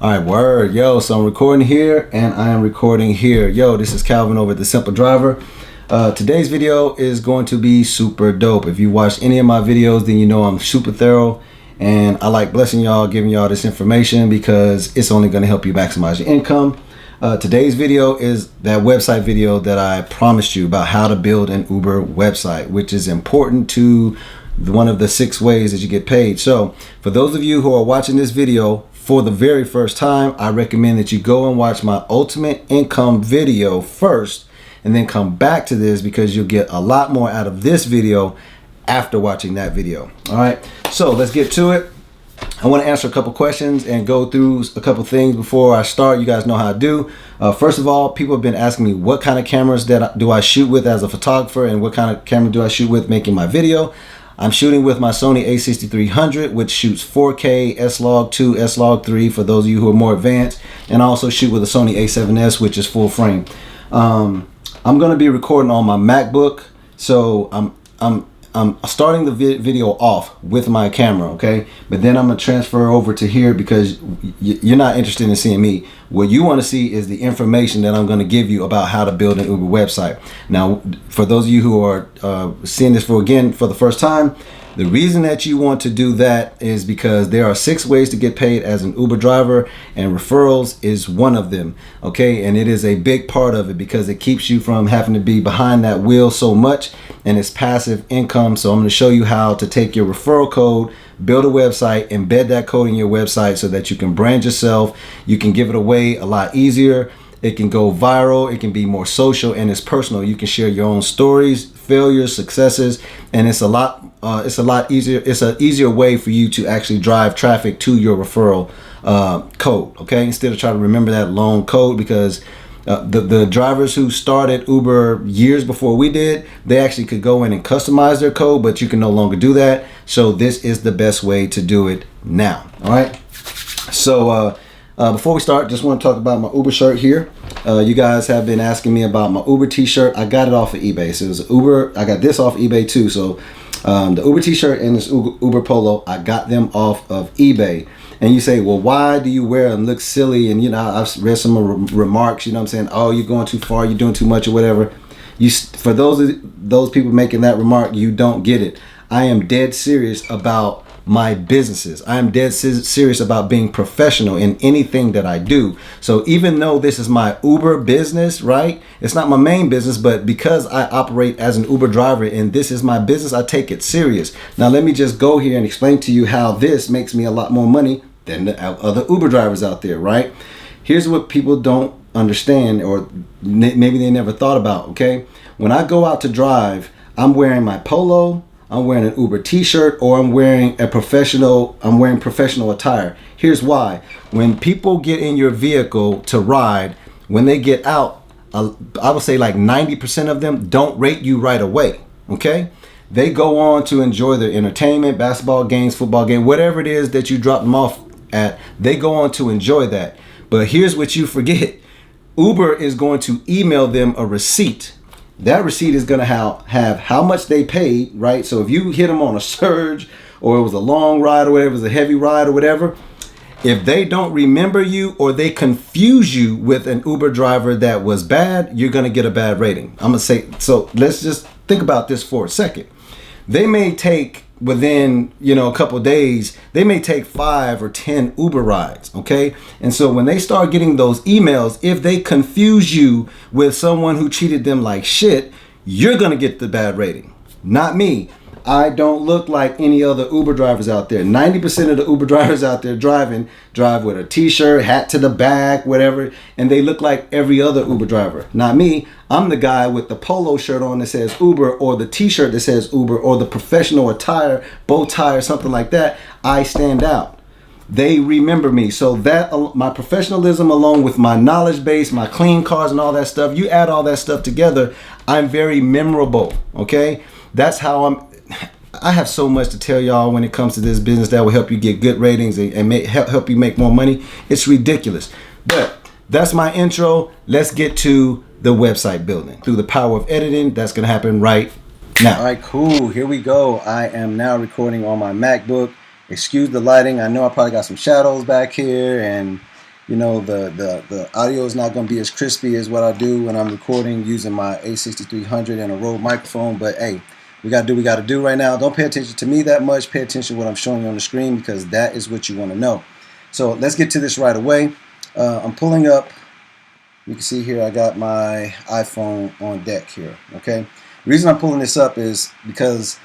All right, word. Yo, so I'm recording here and I am recording here. Yo, this is Calvin over at The Simple Driver. Today's video is going to be super dope. If you watch any of my videos, then you know I'm super thorough and I like blessing y'all, giving y'all this information because it's only going to help you maximize your income. Today's video is that website video that I promised you about how to build an Uber website, which is important to one of the 6 ways that you get paid. So for those of you who are watching this video for the very first time, I recommend that you go and watch my ultimate income video first and then come back to this because you'll get a lot more out of this video after watching that video. All right, so let's get to it. I want to answer a couple questions and go through a couple things before I start. You guys know how I do. First of all, people have been asking me what kind of cameras do I shoot with as a photographer and what kind of camera do I shoot with making my video. I'm shooting with my Sony a6300, which shoots 4K, S-Log2, S-Log3 for those of you who are more advanced, and I also shoot with a Sony a7S, which is full frame. I'm going to be recording on my MacBook, so I'm starting the video off with my camera, okay? But then I'm going to transfer over to here because you're not interested in seeing me. What you want to see is the information that I'm going to give you about how to build an Uber website. Now, for those of you who are seeing this for the first time, the reason that you want to do that is because there are 6 ways to get paid as an Uber driver, and referrals is one of them, okay? And it is a big part of it because it keeps you from having to be behind that wheel so much, and it's passive income. So I'm going to show you how to take your referral code, build a website, embed that code in your website so that you can brand yourself. You can give it away a lot easier. It can go viral. It can be more social, and it's personal. You can share your own stories, failures, successes, and it's a lot easier. It's an easier way for you to actually drive traffic to your referral code. Okay, instead of trying to remember that long code, because the drivers who started Uber years before we did, they actually could go in and customize their code, but you can no longer do that. So this is the best way to do it now. All right. So before we start, just want to talk about my Uber shirt here. You guys have been asking me about my Uber t-shirt. I got it off of eBay. So it was Uber. I got this off eBay too. So the Uber t-shirt and this Uber polo, I got them off of eBay. And you say, well, why do you wear them? Look silly. And, you know, I've read some remarks, you know what I'm saying? Oh, you're going too far. You're doing too much or whatever. For those people making that remark, you don't get it. I am dead serious about my businesses. I am dead serious about being professional in anything that I do. So even though this is my Uber business, right? It's not my main business, but because I operate as an Uber driver and this is my business, I take it serious. Now let me just go here and explain to you how this makes me a lot more money than the other Uber drivers out there, right? Here's what people don't understand, or maybe they never thought about, okay? When I go out to drive, I'm wearing my polo, I'm wearing an Uber t-shirt, or I'm wearing professional attire. Here's why. When people get in your vehicle to ride, when they get out, I would say like 90% of them don't rate you right away, okay? They go on to enjoy their entertainment, basketball games, football game, whatever it is that you drop them off at, they go on to enjoy that. But here's what you forget. Uber is going to email them a receipt. That receipt is going to have how much they paid, right? So if you hit them on a surge, or it was a long ride, or whatever, it was a heavy ride or whatever, if they don't remember you or they confuse you with an Uber driver that was bad, you're going to get a bad rating. I'm going to say, so let's just think about this for a second. They may take, within, a couple of days, they may take 5 or 10 Uber rides, okay? And so when they start getting those emails, if they confuse you with someone who treated them like shit, you're gonna get the bad rating, not me. I don't look like any other Uber drivers out there. 90% of the Uber drivers out there drive with a t-shirt, hat to the back, whatever, and they look like every other Uber driver. Not me. I'm the guy with the polo shirt on that says Uber, or the t-shirt that says Uber, or the professional attire, bow tie, or something like that. I stand out. They remember me. So that my professionalism, along with my knowledge base, my clean cars and all that stuff, you add all that stuff together, I'm very memorable, okay? That's how I have so much to tell y'all when it comes to this business that will help you get good ratings and help you make more money. It's ridiculous. But that's my intro. Let's get to the website building. Through the power of editing, that's going to happen right now. All right, cool. Here we go. I am now recording on my MacBook. Excuse the lighting. I know I probably got some shadows back here and you know, the audio is not going to be as crispy as what I do when I'm recording using my A6300 and a Rode microphone. But hey, we got to do what we got to do right now. Don't pay attention to me that much. Pay attention to what I'm showing you on the screen, because that is what you want to know. So let's get to this right away. I'm pulling up. You can see here I got my iPhone on deck here. Okay. The reason I'm pulling this up is because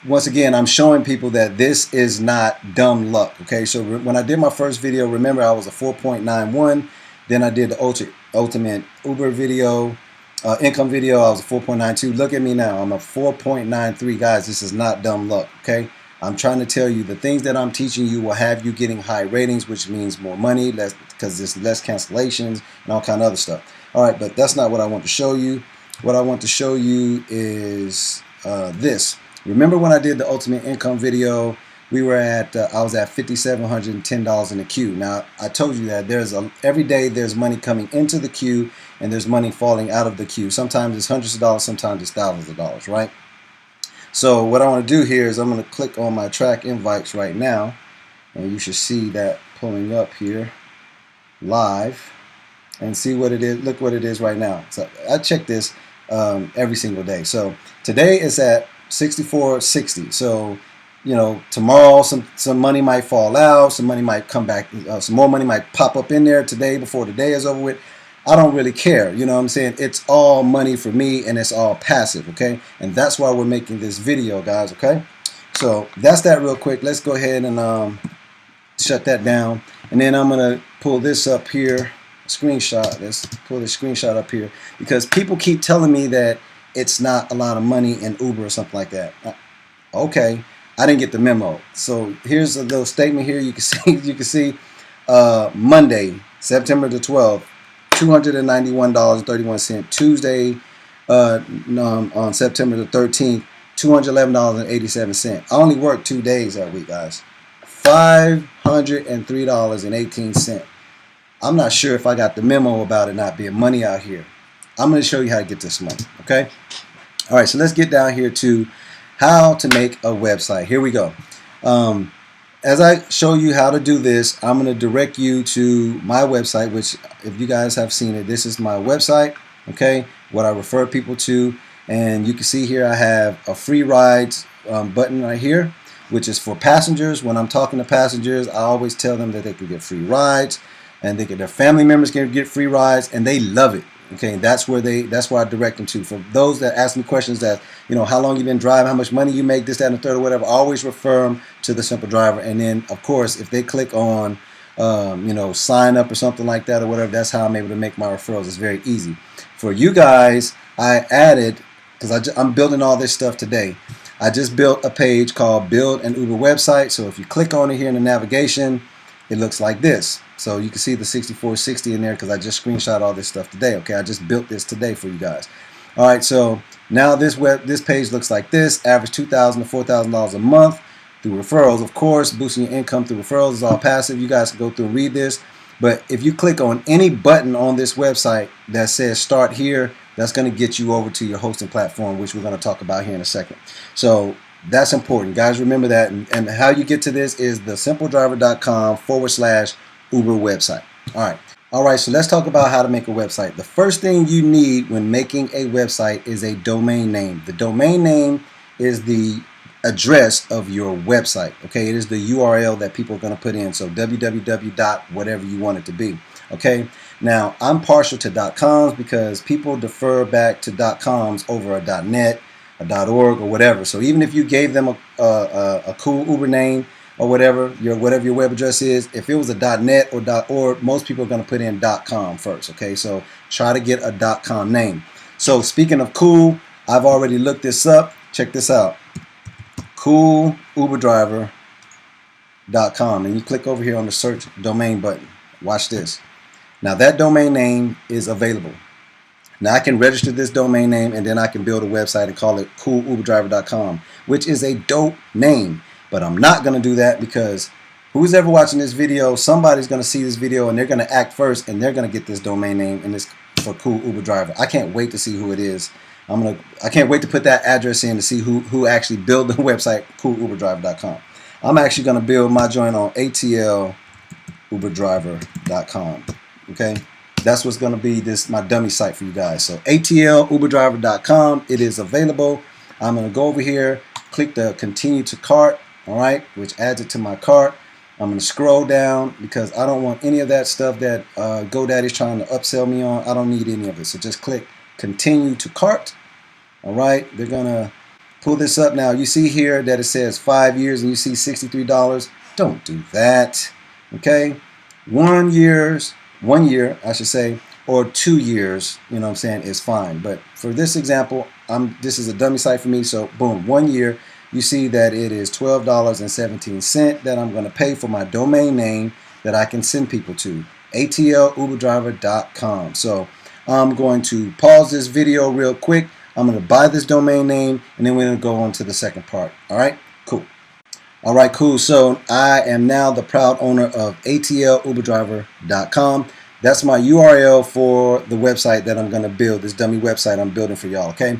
once again, I'm showing people that this is not dumb luck. Okay, so when I did my first video, remember I was a 4.91. Then I did the ultimate Uber video, income video. I was a 4.92. Look at me now. I'm a 4.93. Guys, this is not dumb luck. Okay, I'm trying to tell you the things that I'm teaching you will have you getting high ratings, which means more money, less, because there's less cancellations and all kind of other stuff. All right, but that's not what I want to show you. What I want to show you is this. Remember when I did the ultimate income video, we were at I was at $5,710 in the queue. Now I told you that every day there's money coming into the queue and there's money falling out of the queue. Sometimes it's hundreds of dollars, sometimes it's thousands of dollars, right? So what I want to do here is I'm going to click on my track invites right now, and you should see that pulling up here live, and see what it is. Look what it is right now. So I check this every single day. So today it's at 64.60. So, you know, tomorrow some money might fall out, some money might come back, some more money might pop up in there today before the day is over with. I don't really care, you know what I'm saying? It's all money for me, and it's all passive, okay? And that's why we're making this video, guys, okay? So that's that real quick. Let's go ahead and shut that down, and then I'm gonna pull this up here, screenshot. Let's pull this screenshot up here, because people keep telling me that it's not a lot of money in Uber or something like that. Okay, I didn't get the memo. So here's a little statement here. You can see, Monday, September the 12th, $291.31. Tuesday, on September the 13th, $211.87. I only worked 2 days that week, guys. $503.18. I'm not sure if I got the memo about it not being money out here. I'm going to show you how to get this money, okay? All right, so let's get down here to how to make a website. Here we go. As I show you how to do this, I'm going to direct you to my website, which if you guys have seen it, this is my website, okay, what I refer people to. And you can see here I have a free rides button right here, which is for passengers. When I'm talking to passengers, I always tell them that they can get free rides, and their family members can get free rides, and they love it. Okay, that's where I direct them to. For those that ask me questions that, you know, how long you been driving, how much money you make, this, that, and the third, or whatever, I always refer them to the Simple Driver. And then, of course, if they click on, you know, sign up or something like that or whatever, that's how I'm able to make my referrals. It's very easy. For you guys, I added, because I'm building all this stuff today, I just built a page called Build an Uber Website. So if you click on it here in the navigation, it looks like this. So you can see the 6460 in there because I just screenshot all this stuff today. Okay, I just built this today for you guys. All right, so now this page looks like this. Average $2,000 to $4,000 a month through referrals. Of course, boosting your income through referrals is all passive. You guys can go through and read this. But if you click on any button on this website that says start here, that's going to get you over to your hosting platform, which we're going to talk about here in a second. So that's important, guys. Remember that. And how you get to this is the simpledriver.com/Uber website. All right, so let's talk about how to make a website. The first thing you need when making a website is a domain name. The domain name is the address of your website. Okay, it is the URL that people are going to put in. So www. whatever you want it to be. Okay, now I'm partial to .coms because people defer back to .coms over a .net, a .org, or whatever. So even if you gave them a cool Uber name or whatever your web address is, if it was a .net or .org, most people are going to put in .com first. Okay, so try to get a .com name. So speaking of cool, I've already looked this up. Check this out. CoolUberDriver.com, and you click over here on the search domain button. Watch this. Now that domain name is available. Now I can register this domain name, and then I can build a website and call it CoolUberDriver.com, which is a dope name. But I'm not going to do that because who's ever watching this video, somebody's going to see this video and they're going to act first, and they're going to get this domain name and this for Cool Uber Driver. I can't wait to see who it is. I can't wait to put that address in to see who actually built the website CoolUberDriver.com. I'm actually going to build my joint on ATL atluberdriver.com. Okay, that's what's going to be my dummy site for you guys. So atluberdriver.com, it is available. I'm going to go over here, click the continue to cart, all right, which adds it to my cart. I'm going to scroll down because I don't want any of that stuff that GoDaddy's trying to upsell me on. I don't need any of it. So just click continue to cart. All right, they're going to pull this up now. You see here that it says 5 years and you see $63. Don't do that. Okay, 1 year, I should say, or 2 years, you know what I'm saying, is fine. But for this example, this is a dummy site for me. So boom, 1 year. You see that it is $12.17 that I'm going to pay for my domain name that I can send people to, atluberdriver.com. So I'm going to pause this video real quick. I'm going to buy this domain name, and then we're going to go on to the second part. All right, cool. All right, cool. So I am now the proud owner of atluberdriver.com. That's my URL for the website that I'm going to build, this dummy website I'm building for y'all, okay?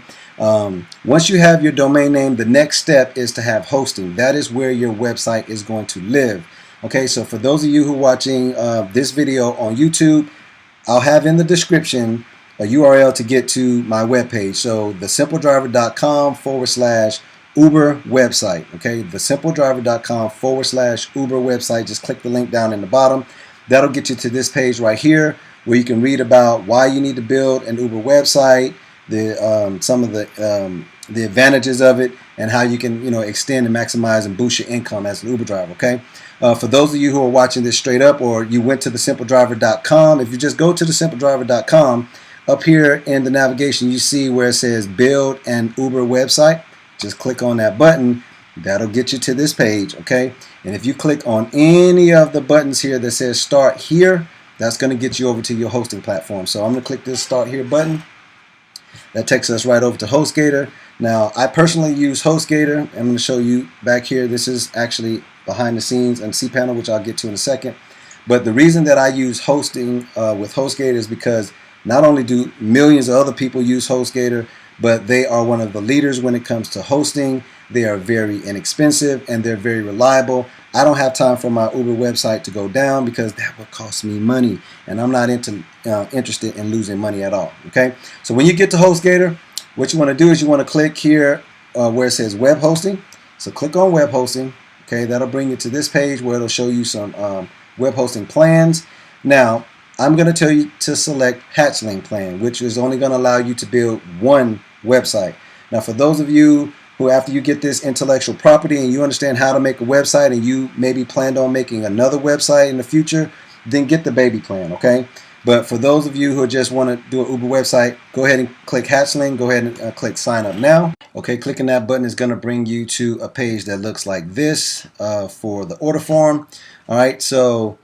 Once you have your domain name, the next step is to have hosting. That is where your website is going to live. Okay, so for those of you who are watching this video on YouTube, I'll have in the description a URL to get to my webpage. So thesimpledriver.com/Uber website. Okay, thesimpledriver.com/Uber website. Just click the link down in the bottom. That'll get you to this page right here where you can read about why you need to build an Uber website, some of the advantages of it, and how you can extend and maximize and boost your income as an Uber driver. Okay, for those of you who are watching this straight up, or you went to thesimpledriver.com, if you just go to thesimpledriver.com, up here in the navigation you see where it says build an Uber website. Just click on that button. That'll get you to this page. Okay, and if you click on any of the buttons here that says start here, that's going to get you over to your hosting platform. So I'm going to click this start here button. That takes us right over to Hostgator. Now, I personally use Hostgator. I'm going to show you back here. This is actually behind the scenes and cPanel, which I'll get to in a second. But the reason that I use hosting with Hostgator is because not only do millions of other people use Hostgator, but they are one of the leaders when it comes to hosting. They are very inexpensive and they're very reliable. I don't have time for my Uber website to go down because that would cost me money, and I'm not interested in losing money at all. Okay, so when you get to Hostgator, what you want to do is you want to click here where it says web hosting. So click on web hosting. Okay, that'll bring you to this page where it'll show you some web hosting plans. Now, I'm going to tell you to select Hatchling plan, which is only going to allow you to build one website. Now, for those of you who, after you get this intellectual property and you understand how to make a website and you maybe planned on making another website in the future, then get the baby plan, okay? But for those of you who just want to do an Uber website, go ahead and click Hatchling. Go ahead and click sign up now. Okay, clicking that button is going to bring you to a page that looks like this for the order form. All right, so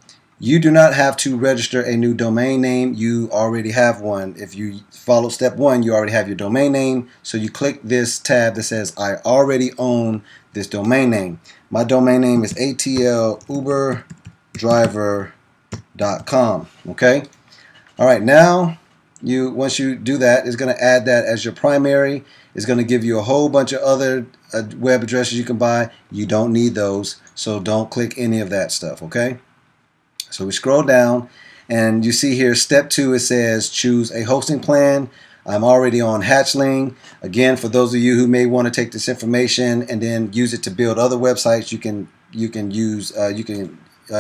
you do not have to register a new domain name. You already have one. If you follow step 1, you already have your domain name. So you click this tab that says I already own this domain name. My domain name is atluberdriver.com. Okay. All right. Now once you do that, it's going to add that as your primary. It's going to give you a whole bunch of other web addresses you can buy. You don't need those. So don't click any of that stuff. Okay. So we scroll down and you see here step 2, it says choose a hosting plan. I'm already on Hatchling. Again, for those of you who may want to take this information and then use it to build other websites, you can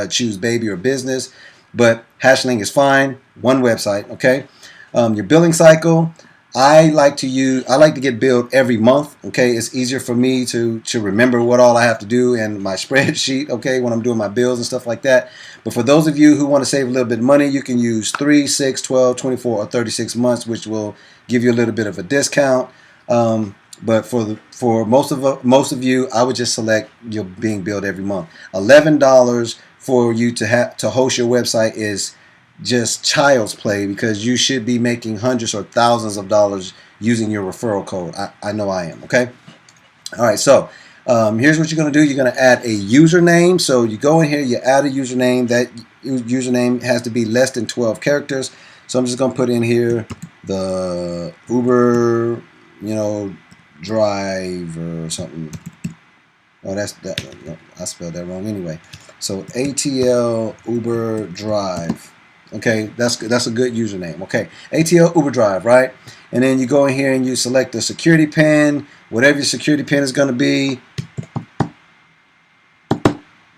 choose baby or business, but Hatchling is fine. One website, okay? Your billing cycle, I like to get billed every month. Okay, it's easier for me to remember what all I have to do in my spreadsheet. Okay, when I'm doing my bills and stuff like that. But for those of you who want to save a little bit of money, you can use 3, 6, 12, 24, or 36 months, which will give you a little bit of a discount. But for most of you, I would just select you're being billed every month. $11 for you to host your website is just child's play, because you should be making hundreds or thousands of dollars using your referral code. I know I am. Okay. All right. So here's what you're going to do. You're going to add a username. So you go in here, you add a username. That username has to be less than 12 characters. So I'm just going to put in here the Uber, drive or something. Oh, no, I spelled that wrong anyway. So ATL Uber Drive. Okay, that's a good username. Okay, ATL Uber Drive, right? And then you go in here and you select the security pin, whatever your security pin is going to be,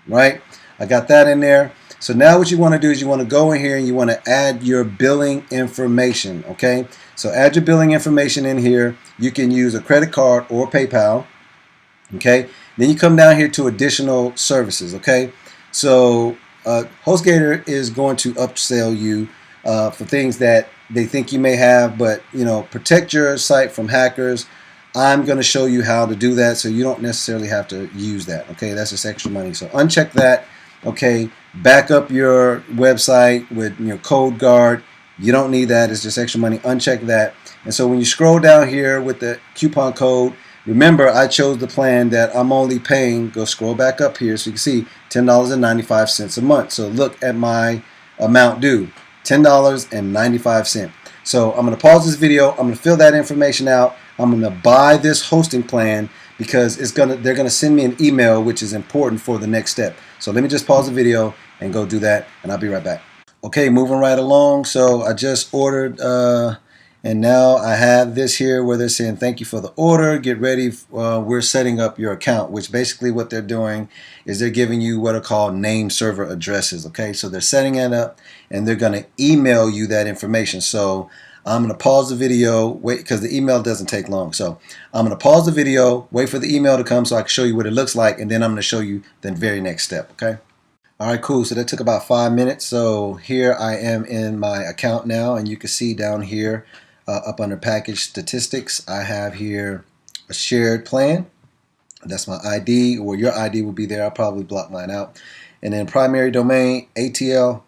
right? I got that in there. So now what you want to do is you want to go in here and you want to add your billing information, okay? So add your billing information in here. You can use a credit card or PayPal, okay? Then you come down here to additional services, okay? So Hostgator is going to upsell you for things that they think you may have, but you know, protect your site from hackers. I'm going to show you how to do that so you don't necessarily have to use that. Okay, that's just extra money. So uncheck that. Okay, back up your website with your code guard. You don't need that. It's just extra money. Uncheck that. And so when you scroll down here with the coupon code, remember I chose the plan that I'm only paying. Go scroll back up here so you can see $10.95 a month. So look at my amount due, $10.95. So I'm going to pause this video. I'm going to fill that information out. I'm going to buy this hosting plan because they're going to send me an email, which is important for the next step. So let me just pause the video and go do that, and I'll be right back. Okay, moving right along. So I just ordered, and now I have this here where they're saying thank you for the order. Get ready. We're setting up your account, which basically what they're doing is they're giving you what are called name server addresses. Okay, so they're setting it up, and they're going to email you that information. So I'm going to pause the video, wait, because the email doesn't take long. So I'm going to pause the video, wait for the email to come so I can show you what it looks like, and then I'm going to show you the very next step, okay? All right, cool. So that took about 5 minutes. So here I am in my account now, and you can see down here up under package statistics, I have here a shared plan. That's my ID, or your ID will be there. I'll probably block mine out. And then primary domain, ATL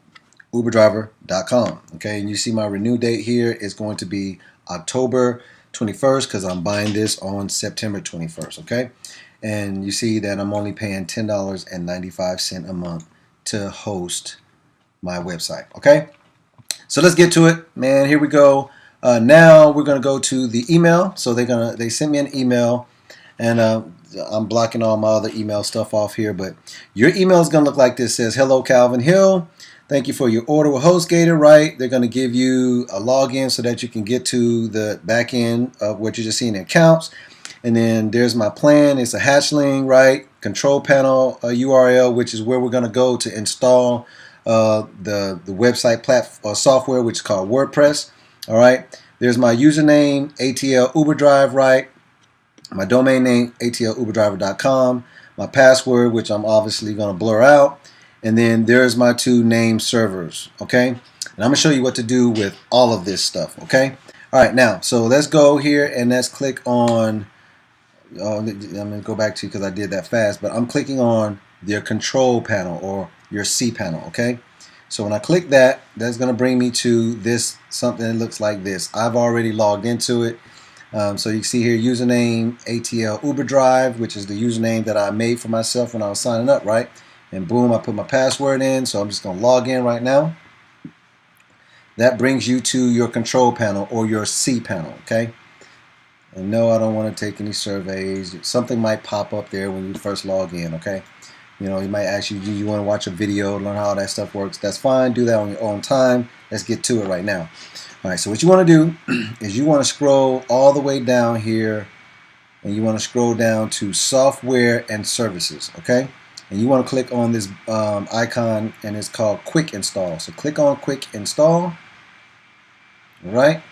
uberdriver.com. Okay, and you see my renew date here is going to be October 21st because I'm buying this on September 21st. Okay, and you see that I'm only paying $10.95 a month to host my website. Okay, so let's get to it, man. Here we go. Now we're gonna go to the email. So they sent me an email, and I'm blocking all my other email stuff off here, but your email is gonna look like this. It says, hello, Calvin Hill. Thank you for your order with Hostgator, right? They're going to give you a login so that you can get to the back end of what you're just seeing in accounts. And then there's my plan. It's a hatchling, right? Control panel URL, which is where we're going to go to install the website software, which is called WordPress. All right. There's my username, ATL Uberdrive, right? My domain name, atluberdriver.com. My password, which I'm obviously going to blur out. And then there's my 2 name servers, okay? And I'm going to show you what to do with all of this stuff, okay? All right, now, so let's go here and let's click on, I'm going to go back to you because I did that fast, but I'm clicking on your control panel or your C panel, okay? So when I click that, that's going to bring me to this, something that looks like this. I've already logged into it. So you can see here, username, ATL Uberdrive, which is the username that I made for myself when I was signing up, right? And boom, I put my password in, so I'm just going to log in right now. That brings you to your control panel or your C panel, okay? And no, I don't want to take any surveys. Something might pop up there when you first log in, okay? You know, he might ask you, do you want to watch a video, learn how that stuff works? That's fine. Do that on your own time. Let's get to it right now. All right, so what you want to do is you want to scroll all the way down here, and you want to scroll down to software and services, okay? And you want to click on this icon, and it's called Quick Install. So click on Quick Install, all right?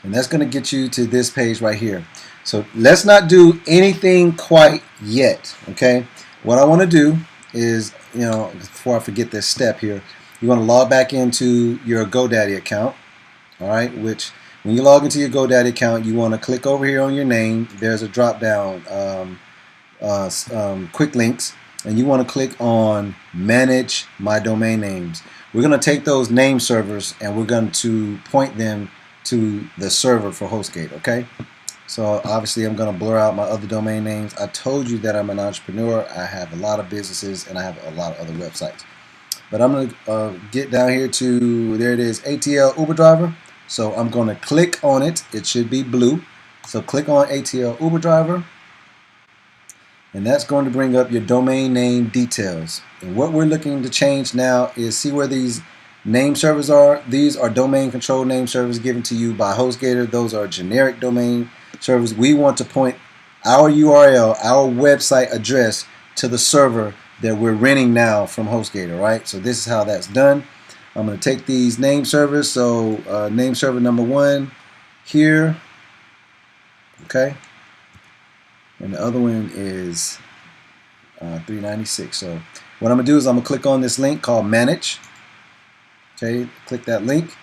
And that's going to get you to this page right here. So let's not do anything quite yet, okay? What I want to do is, you know, before I forget this step here, you want to log back into your GoDaddy account, all right? Which, when you log into your GoDaddy account, you want to click over here on your name. There's a drop down, quick links, and you want to click on Manage My Domain Names. We're going to take those name servers and we're going to point them to the server for Hostgate, okay? So obviously I'm going to blur out my other domain names. I told you that I'm an entrepreneur. I have a lot of businesses and I have a lot of other websites. But I'm going to get down here to, there it is, ATL Uberdriver. So I'm going to click on it. It should be blue. So click on ATL Uberdriver. and that's going to bring up your domain name details. And what we're looking to change now is, see where these name servers are? These are domain control name servers given to you by Hostgator. Those are generic domain servers. We want to point our URL, our website address, to the server that we're renting now from Hostgator, right? So this is how that's done. I'm going to take these name servers. So name server number 1 here, okay, and the other one is 396. So what I'm going to do is I'm going to click on this link called Manage. Okay, click that link,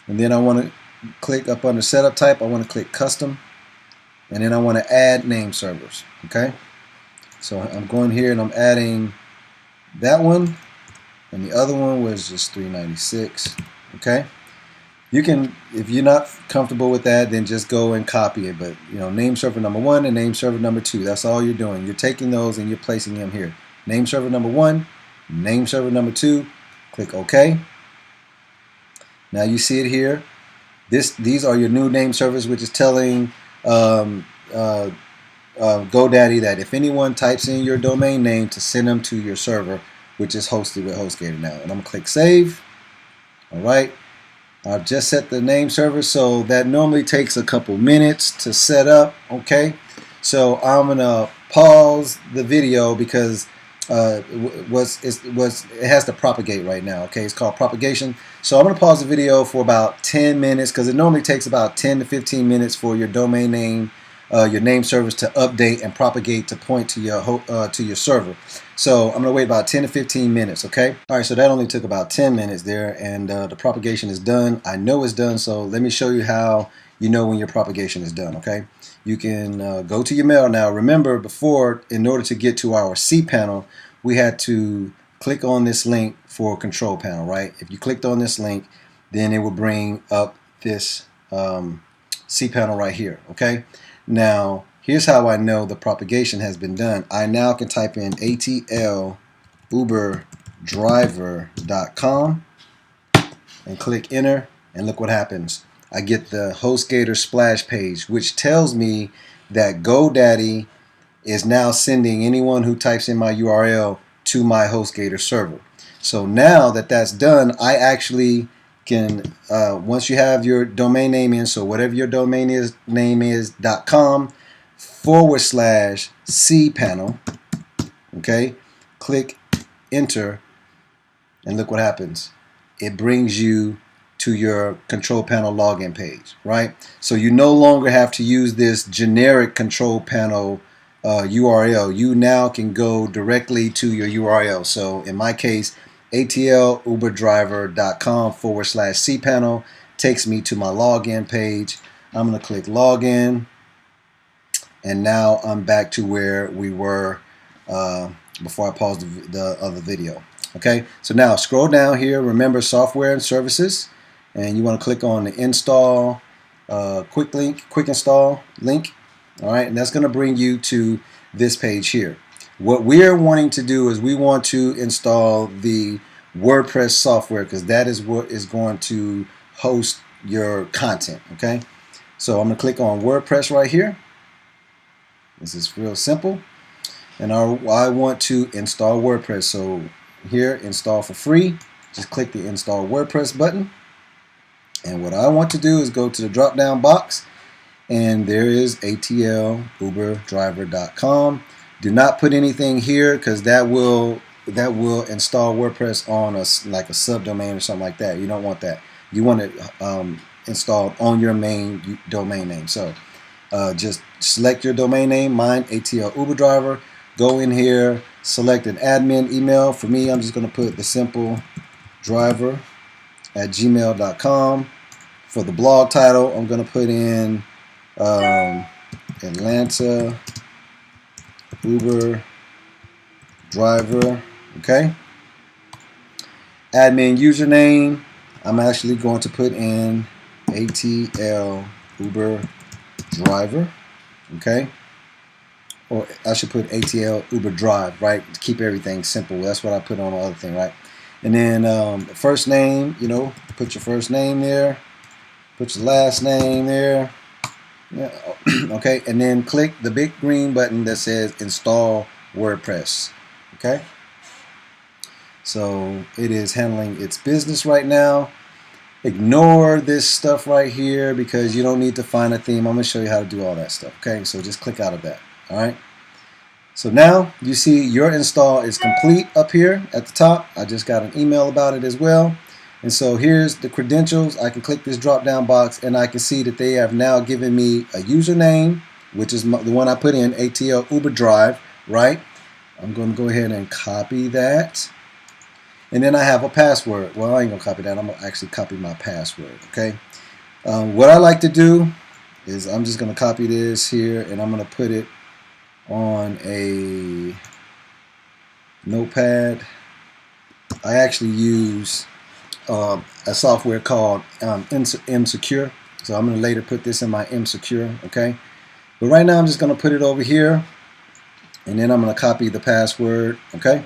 and then I want to click up under Setup Type. I want to click Custom, and then I want to add name servers. Okay, so I'm going here and I'm adding that one, and the other one was just 396. Okay, you can, if you're not comfortable with that, then just go and copy it. But you know, name server number 1 and name server number 2. That's all you're doing. You're taking those and you're placing them here. Name server number 1, name server number 2. Click OK. Now you see it here. These are your new name servers, which is telling GoDaddy that if anyone types in your domain name, to send them to your server, which is hosted with Hostgator now. And I'm gonna click Save. All right. I've just set the name server, so that normally takes a couple minutes to set up. Okay, so I'm gonna pause the video because it has to propagate right now. Okay, it's called propagation. So I'm gonna pause the video for about 10 minutes because it normally takes about 10 to 15 minutes for your domain name, your name servers to update and propagate to point to your server. So I'm gonna wait about 10 to 15 minutes. Okay. All right. So that only took about 10 minutes there, and the propagation is done. I know it's done. So let me show you how you know when your propagation is done. Okay. You can go to your mail now. Remember, before, in order to get to our cPanel, we had to click on this link for control panel, right? If you clicked on this link, then it will bring up this cPanel right here. Okay. Now, here's how I know the propagation has been done. I now can type in atluberdriver.com and click enter, and look what happens. I get the Hostgator splash page, which tells me that GoDaddy is now sending anyone who types in my URL to my Hostgator server. So now that that's done, I actually can, once you have your domain name in, so whatever your domain name is, .com/cPanel, okay, click enter, and look what happens. It brings you to your control panel login page, right? So you no longer have to use this generic control panel URL. You now can go directly to your URL. So in my case, atluberdriver.com/cPanel takes me to my login page. I'm going to click login, and now I'm back to where we were before I paused the other video. Okay, so now scroll down here. Remember, software and services, and you want to click on the install quick install link. All right, and that's going to bring you to this page here. What we're wanting to do is we want to install the WordPress software, because that is what is going to host your content. Okay, so I'm going to click on WordPress right here. This is real simple, and I want to install WordPress. So here, install for free. Just click the install WordPress button, and what I want to do is go to the drop down box, and there is atluberdriver.com. Do not put anything here, because that will install WordPress on like a subdomain or something like that. You don't want that. You want it installed on your main domain name. So just select your domain name. Mine, atluberdriver. Go in here, select an admin email. For me, I'm just going to put the simple driver@gmail.com. For the blog title, I'm going to put in Atlanta Uber Driver. Okay. Admin username, I'm actually going to put in ATL Uber Driver. Okay. Or I should put ATL Uber Drive, right? To keep everything simple. That's what I put on the other thing, right? And then first name, put your first name there. Put your last name there. Yeah, okay, and then click the big green button that says install WordPress. Okay, so it is handling its business right now. Ignore this stuff right here because you don't need to find a theme. I'm going to show you how to do all that stuff. Okay, so just click out of that. All right, so now you see your install is complete up here at the top. I just got an email about it as well. And so here's the credentials. I can click this drop down box and I can see that they have now given me a username, which is the one I put in, ATL Uber Drive, right? I'm going to go ahead and copy that. And then I have a password. Well, I ain't going to copy that. I'm going to actually copy my password, okay? What I like to do is I'm just going to copy this here and I'm going to put it on a notepad. I actually use a software called MSecure. So I'm going to later put this in my MSecure, okay? But right now I'm just going to put it over here and then I'm going to copy the password, okay?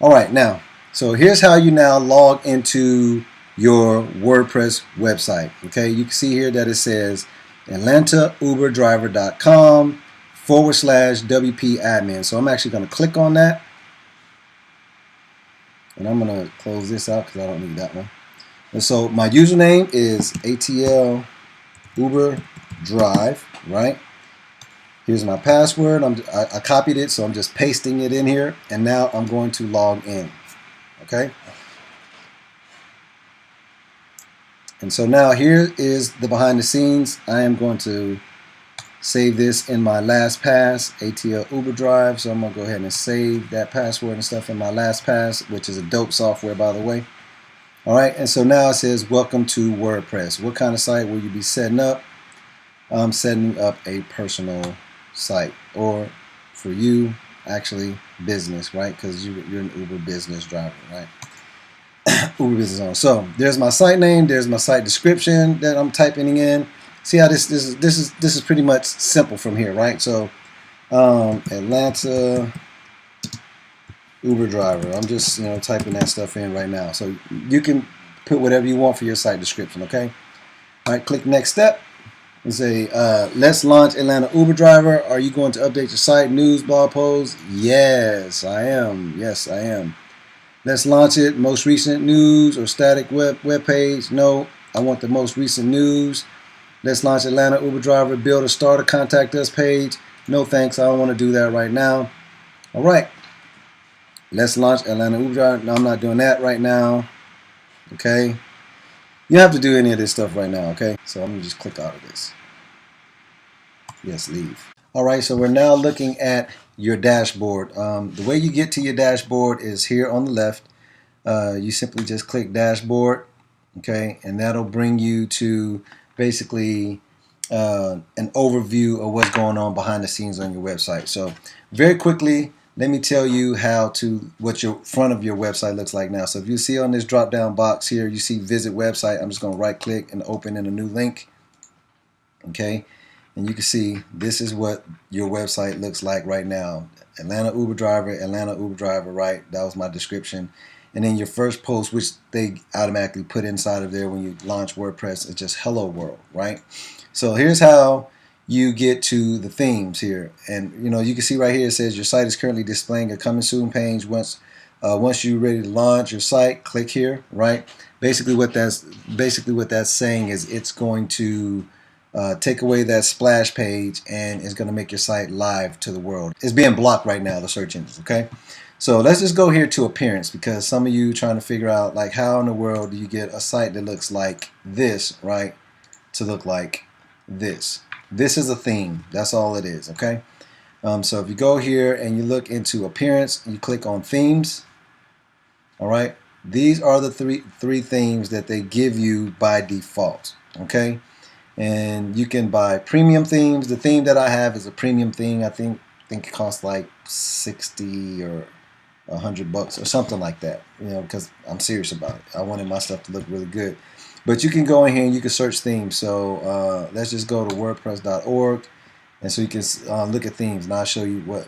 All right, now, so here's how you now log into your WordPress website, okay? You can see here that it says AtlantaUberDriver.com/WP admin. So I'm actually going to click on that. And I'm going to close this out because I don't need that one. And so my username is ATL Uber Drive, right? Here's my password. I copied it, so I'm just pasting it in here. And now I'm going to log in, okay? And so now here is the behind the scenes. I am going to save this in my LastPass, ATL Uber Drive. So I'm going to go ahead and save that password and stuff in my LastPass, which is a dope software, by the way. All right, and so now it says, welcome to WordPress. What kind of site will you be setting up? I'm setting up a personal site, or for you, actually business, right? Because you're an Uber business driver, right? Uber business owner. So there's my site name. There's my site description that I'm typing in. See how this is pretty much simple from here, right? So Atlanta Uber driver. I'm just typing that stuff in right now. So you can put whatever you want for your site description, okay? All right, click next step and say let's launch Atlanta Uber driver. Are you going to update your site, news, blog posts? Yes, I am. Yes, I am. Let's launch it. Most recent news or static web page? No, I want the most recent news. Let's launch Atlanta Uber driver. Build a starter contact us page. No thanks. I don't want to do that right now. All right. Let's launch Atlanta Uber driver. No, I'm not doing that right now. Okay. You don't have to do any of this stuff right now. Okay. So I'm going to just click out of this. Yes, leave. All right. So we're now looking at your dashboard. The way you get to your dashboard is here on the left. You simply just click dashboard. Okay. And that'll bring you to basically an overview of what's going on behind the scenes on your website. So very quickly, let me tell you what your front of your website looks like now. So if you see on this drop down box here, you see visit website. I'm just going to right click and open in a new link. Okay. And you can see this is what your website looks like right now. Atlanta Uber driver, right? That was my description. And then your first post, which they automatically put inside of there when you launch WordPress, is just hello world, right? So here's how you get to the themes here. And you can see right here it says your site is currently displaying a coming soon page. Once you're ready to launch your site, click here, right? Basically what that's saying is it's going to take away that splash page and it's going to make your site live to the world. It's being blocked right now, the search engines, okay? So let's just go here to appearance, because some of you trying to figure out like how in the world do you get a site that looks like this, right, to look like this. This is a theme. That's all it is, okay? So if you go here and you look into appearance, you click on themes, all right? These are the three themes that they give you by default, okay? And you can buy premium themes. The theme that I have is a premium theme. I think it costs like 60 or $100 or something like that, because I'm serious about it. I wanted my stuff to look really good. But you can go in here and you can search themes. So let's just go to wordpress.org, and so you can look at themes, and I'll show you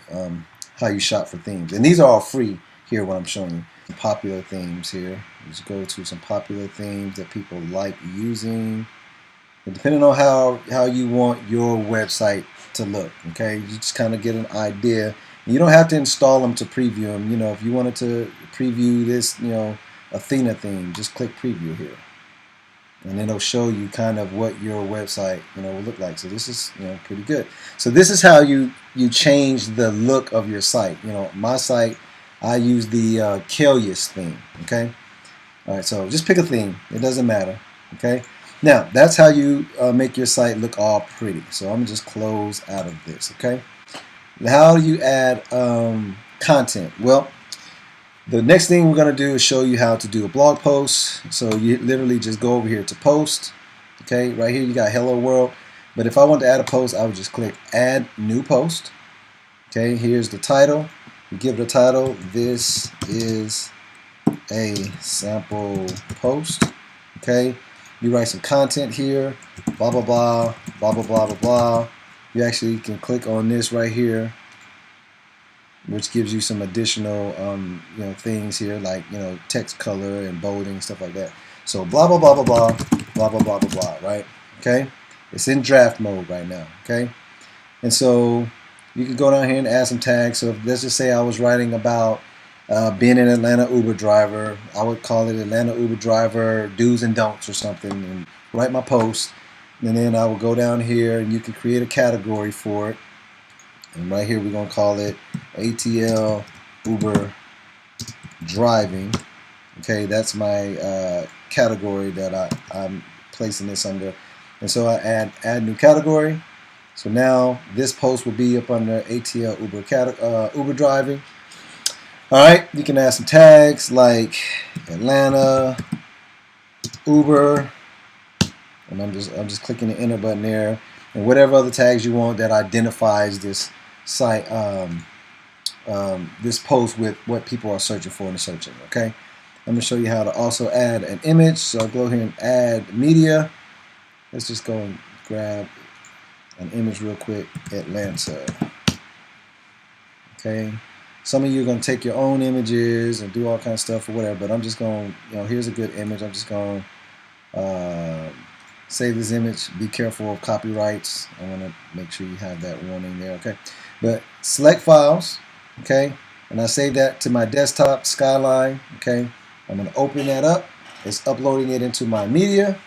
how you shop for themes. And these are all free here, what I'm showing you. Some popular themes here. Let's go to some popular themes that people like using. And depending on how you want your website to look, okay, you just kind of get an idea. You don't have to install them to preview them. You know, if you wanted to preview this, you know, Athena theme, just click preview here, and it'll show you kind of what your website, you know, will look like. So this is, you know, pretty good. So this is how you change the look of your site. You know, my site, I use the Kalias theme. Okay, all right. So just pick a theme. It doesn't matter. Okay. Now that's how you make your site look all pretty. So I'm gonna just close out of this. Okay. How do you add content? Well, the next thing we're going to do is show you how to do a blog post. So you literally just go over here to post. Okay, right here you got hello world. But if I want to add a post, I would just click add new post. Okay, here's the title. You give it a title. This is a sample post. Okay, you write some content here. Blah blah blah blah blah blah blah blah. You actually can click on this right here, which gives you some additional you know, things here, like, you know, text color and bolding, stuff like that. So blah blah blah blah blah blah blah blah blah blah, right? Okay, it's in draft mode right now. Okay, and so you can go down here and add some tags. So let's just say I was writing about being an Atlanta Uber driver. I would call it Atlanta Uber driver do's and don'ts or something, and write my post. And then I will go down here and you can create a category for it. And right here we're going to call it ATL Uber driving. Okay, that's my category that I'm placing this under. And so I add new category. So now this post will be up under ATL Uber driving. All right, you can add some tags like Atlanta Uber, and I'm just clicking the enter button there, and whatever other tags you want that identifies this site, this post with what people are searching for in the search engine. Okay, I'm going to show you how to also add an image. So I'll go here and add media. Let's just go and grab an image real quick. Atlanta. Okay, some of you are going to take your own images and do all kinds of stuff or whatever, but I'm just going, you know, here's a good image. I'm just going save this image. Be careful of copyrights. I want to make sure you have that warning there. Okay, but select files. Okay, and I save that to my desktop Skyline. Okay, I'm going to open that up. It's uploading it into my media.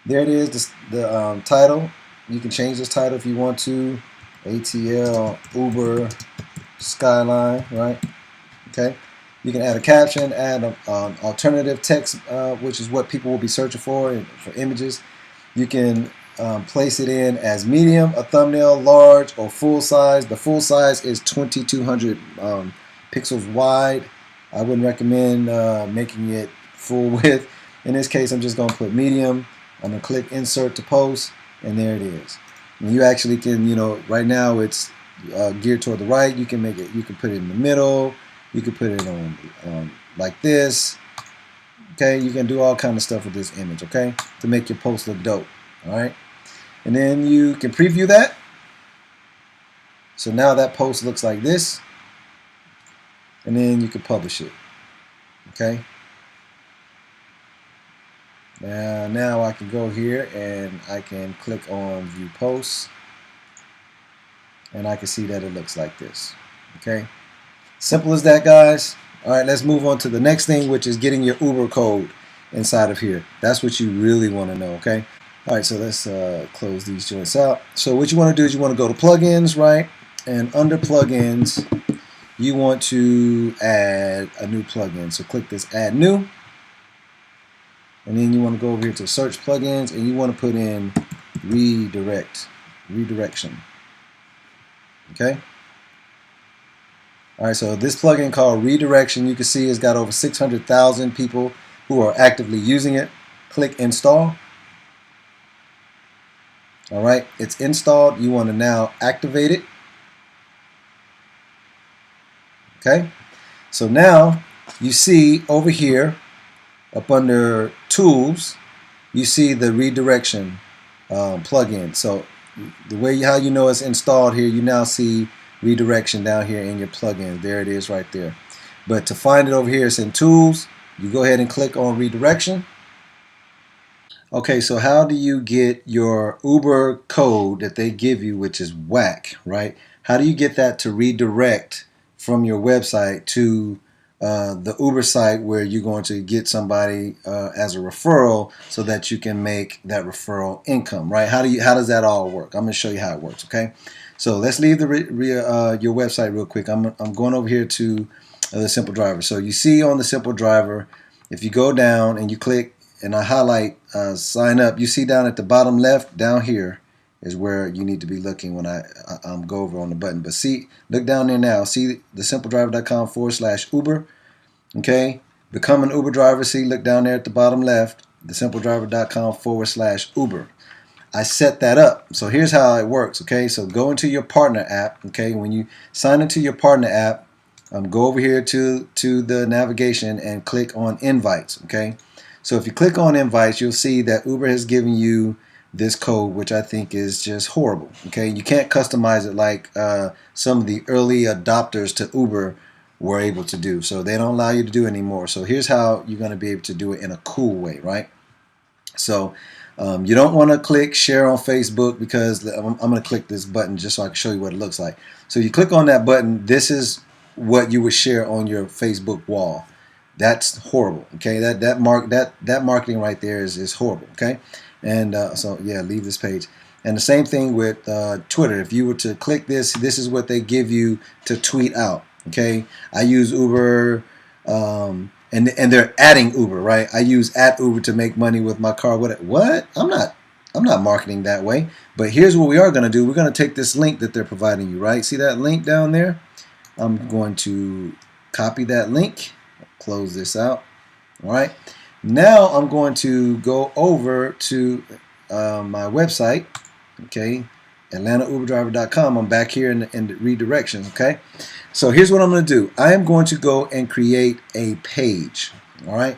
There it is, the title. You can change this title if you want to. ATL Uber Skyline, right? Okay. You can add a caption, add an alternative text, which is what people will be searching for images. You can place it in as medium, a thumbnail, large, or full size. The full size is 2200 pixels wide. I wouldn't recommend making it full width. In this case, I'm just going to put medium. I'm going to click insert to post, and there it is. And you actually can, you know, right now it's geared toward the right. You can make it, you can put it in the middle. You can put it on like this. Okay, you can do all kind of stuff with this image, okay, to make your post look dope. All right, and then you can preview that. So now that post looks like this, and then you can publish it. Okay. Now I can go here and I can click on view posts, and I can see that it looks like this. Okay. Simple as that, guys. All right, let's move on to the next thing, which is getting your Uber code inside of here. That's what you really want to know, okay? All right, so let's close these joints out. So what you want to do is you want to go to plugins, right? And under plugins, you want to add a new plugin. So click this add new. And then you want to go over here to search plugins, and you want to put in redirection. Okay? All right, so this plugin called Redirection, you can see it's got over 600,000 people who are actively using it. Click install. All right, it's installed. You want to now activate it. Okay, so now you see over here up under tools, you see the redirection plugin. So the way how you know it's installed here, you now see redirection down here in your plugin. There it is right there. But to find it over here, it's in tools. You go ahead and click on redirection. Okay, so how do you get your Uber code that they give you, which is whack, right? How do you get that to redirect from your website to the Uber site where you're going to get somebody as a referral so that you can make that referral income, right? How does that all work? I'm going to show you how it works, okay? So let's leave the your website real quick. I'm going over here to the Simple Driver. So you see on the Simple Driver, if you go down and you click and I highlight sign up, you see down at the bottom left down here is where you need to be looking when I go over on the button. But see, look down there now. See the simpledriver.com/Uber. Okay, become an Uber driver. See, look down there at the bottom left, the simpledriver.com/Uber. I set that up. So here's how it works. Okay, so go into your partner app. Okay, when you sign into your partner app, go over here to the navigation and click on invites. Okay, so if you click on invites, you'll see that Uber has given you this code, which I think is just horrible. Okay, you can't customize it like some of the early adopters to Uber were able to do. So they don't allow you to do it anymore. So here's how you're going to be able to do it in a cool way, right? So you don't want to click share on Facebook because I'm going to click this button just so I can show you what it looks like. So you click on that button, this is what you would share on your Facebook wall. That's horrible. Okay, that marketing right there is horrible. Okay, and so yeah, leave this page. And the same thing with Twitter. If you were to click this, this is what they give you to tweet out. Okay, I use Uber. And they're adding Uber, right? I use @Uber to make money with my car. What? I'm not marketing that way. But here's what we are going to do. We're going to take this link that they're providing you, right? See that link down there? I'm going to copy that link. Close this out. All right. Now I'm going to go over to my website. Okay, AtlantaUberDriver.com. I'm back here in the redirections. Okay. So here's what I'm going to do. I am going to go and create a page, all right?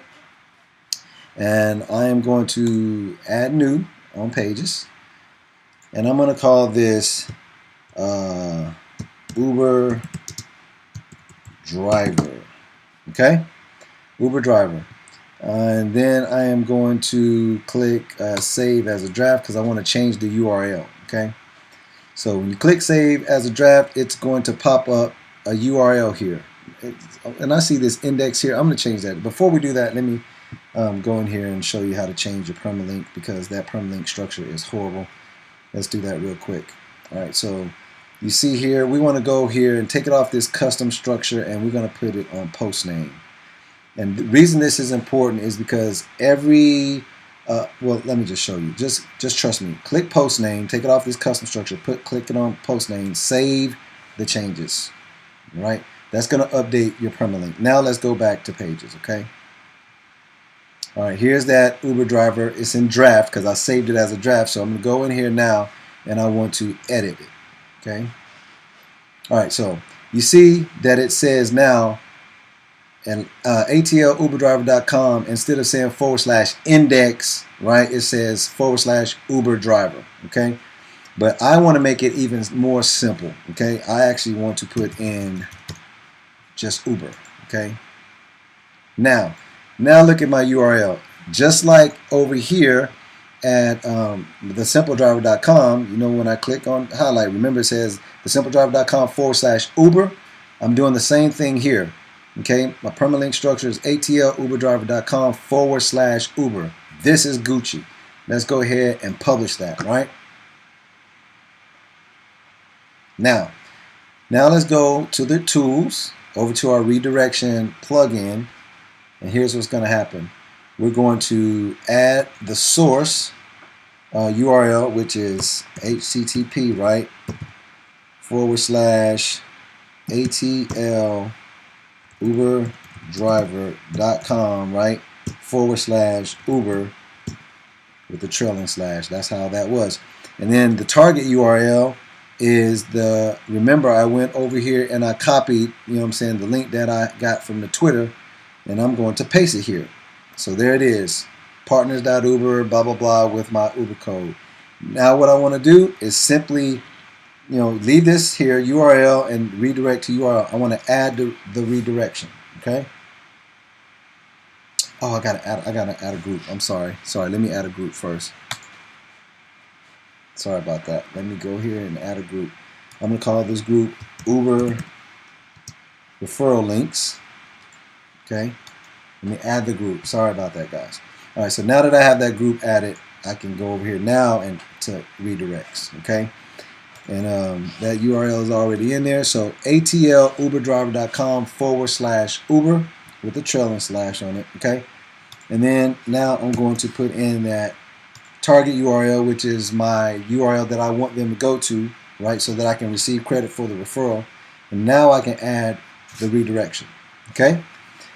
And I am going to add new on pages. And I'm going to call this Uber Driver, okay? Uber Driver. And then I am going to click Save as a Draft because I want to change the URL, okay? So when you click Save as a Draft, it's going to pop up a URL here, and I see this index here. I'm going to change that. Before we do that, let me go in here and show you how to change your permalink because that permalink structure is horrible. Let's do that real quick. All right, so you see here, we want to go here and take it off this custom structure, and we're going to put it on post name. And the reason this is important is because every well, let me just show you. Just trust me. Click post name, take it off this custom structure, click it on post name, save the changes. Right, that's going to update your permalink. Now let's go back to pages. Okay. All right, here's that Uber driver. It's in draft because I saved it as a draft. So I'm going to go in here now and I want to edit it. Okay. All right, so you see that it says now and ATLUberDriver.com, instead of saying /index, right, it says /Uber driver. Okay. But I want to make it even more simple, okay? I actually want to put in just Uber, okay? Now look at my URL. Just like over here at thesimpledriver.com, you know, when I click on highlight, remember it says thesimpledriver.com /Uber. I'm doing the same thing here, okay? My permalink structure is ATLUberDriver.com /Uber. This is Gucci. Let's go ahead and publish that, right? Now let's go to the tools, over to our redirection plugin, and here's what's going to happen. We're going to add the source URL, which is HTTP, right, /ATLUberDriver.com, right, /Uber with the trailing slash. That's how that was. And then the target URL is remember I went over here and I copied, you know what I'm saying, the link that I got from the Twitter, and I'm going to paste it here. So there it is, partners.uber, blah, blah, blah, with my Uber code. Now what I want to do is simply, you know, leave this here, URL, and redirect to URL. I want to add the redirection, okay? Oh, I gotta add a group. I'm sorry. Let me add a group first. Sorry about that. Let me go here and add a group. I'm gonna call this group Uber Referral Links. Okay. Let me add the group. Sorry about that, guys. All right. So now that I have that group added, I can go over here now and to redirects. Okay. And that URL is already in there. So atluberdriver.com/Uber with a trailing slash on it. Okay. And then now I'm going to put in that target URL, which is my URL that I want them to go to, right? So that I can receive credit for the referral. And now I can add the redirection. Okay.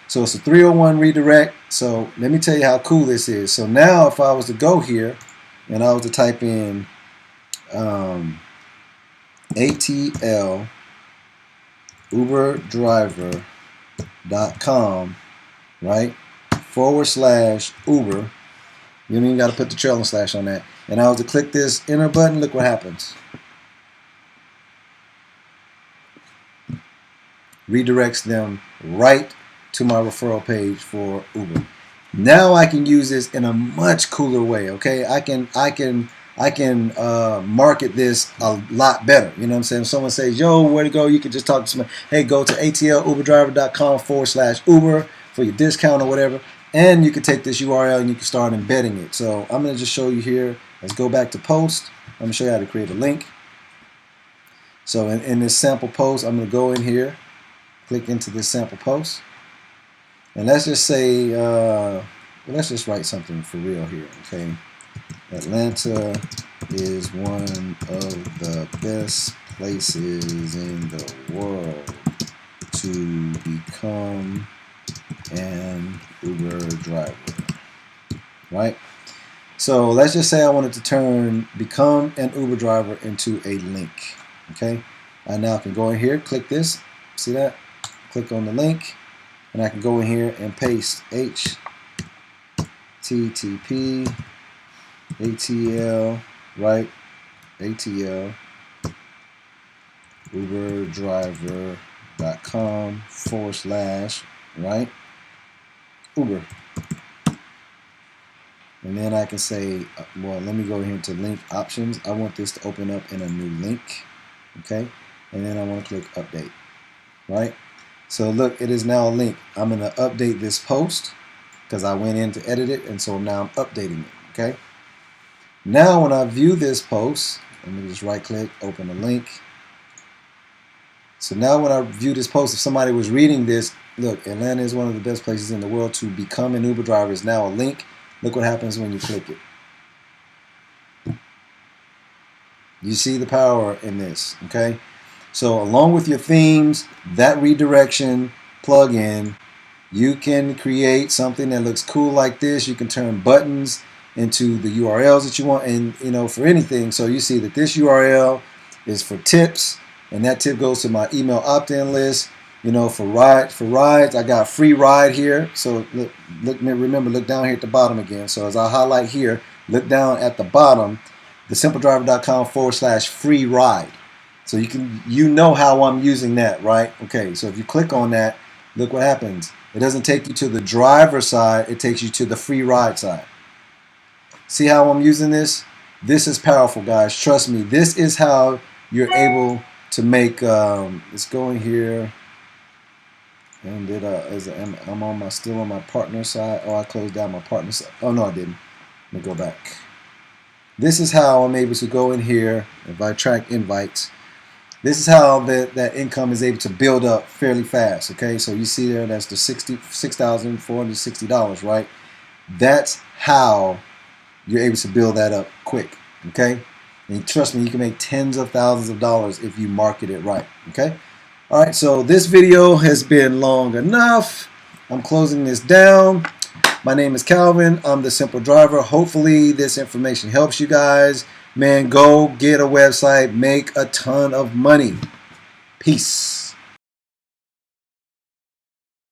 So it's a 301 redirect. So let me tell you how cool this is. So now if I was to go here and I was to type in ATL uberdriver.com, right, /Uber. You don't even got to put the trailing slash on that. And I was to click this enter button, look what happens. Redirects them right to my referral page for Uber. Now I can use this in a much cooler way. Okay, I can market this a lot better. You know what I'm saying? If someone says, yo, where to go? You can just talk to someone. Hey, go to atluberdriver.com /Uber for your discount or whatever. And you can take this URL and you can start embedding it. So I'm going to just show you here. Let's go back to post. I'm going to show you how to create a link. So in this sample post, I'm going to go in here, click into this sample post. And let's just say, let's just write something for real here, okay? Atlanta is one of the best places in the world to become an Uber driver, right? So let's just say I wanted to turn become an Uber driver into a link, okay? I now can go in here, click this, see that? Click on the link, and I can go in here and paste HTTP ATL, right? ATL uberdriver.com / right? Uber. And then I can say, well, let me go here to link options. I want this to open up in a new link, okay? And then I want to click update, right? So look, it is now a link. I'm going to update this post because I went in to edit it, and so now I'm updating it, okay? Now when I view this post, let me just right click, open a link. So now when I view this post, if somebody was reading this, look, Atlanta is one of the best places in the world to become an Uber driver is now a link. Look what happens when you click it. You see the power in this, okay? So along with your themes, that redirection plugin, you can create something that looks cool like this. You can turn buttons into the URLs that you want, and for anything. So you see that this URL is for tips, and that tip goes to my email opt-in list. For rides, I got free ride here. So remember, look down here at the bottom again. So as I highlight here, look down at the bottom, thesimpledriver.com / free ride. So you know how I'm using that, right? Okay, so if you click on that, look what happens. It doesn't take you to the driver side, it takes you to the free ride side. See how I'm using this? This is powerful, guys. Trust me. This is how you're able to make. Let's go in here. And I'm still on my partner side? Oh, I closed down my partner side. Oh no, I didn't. Let me go back. This is how I'm able to go in here. If I track invites, this is how that income is able to build up fairly fast. Okay, so you see there, that's the $66,460, right? That's how you're able to build that up quick, okay? And trust me, you can make tens of thousands of dollars if you market it right, okay? All right, so this video has been long enough. I'm closing this down. My name is Calvin. I'm the Simple Driver. Hopefully this information helps you guys. Man, go get a website, make a ton of money. Peace.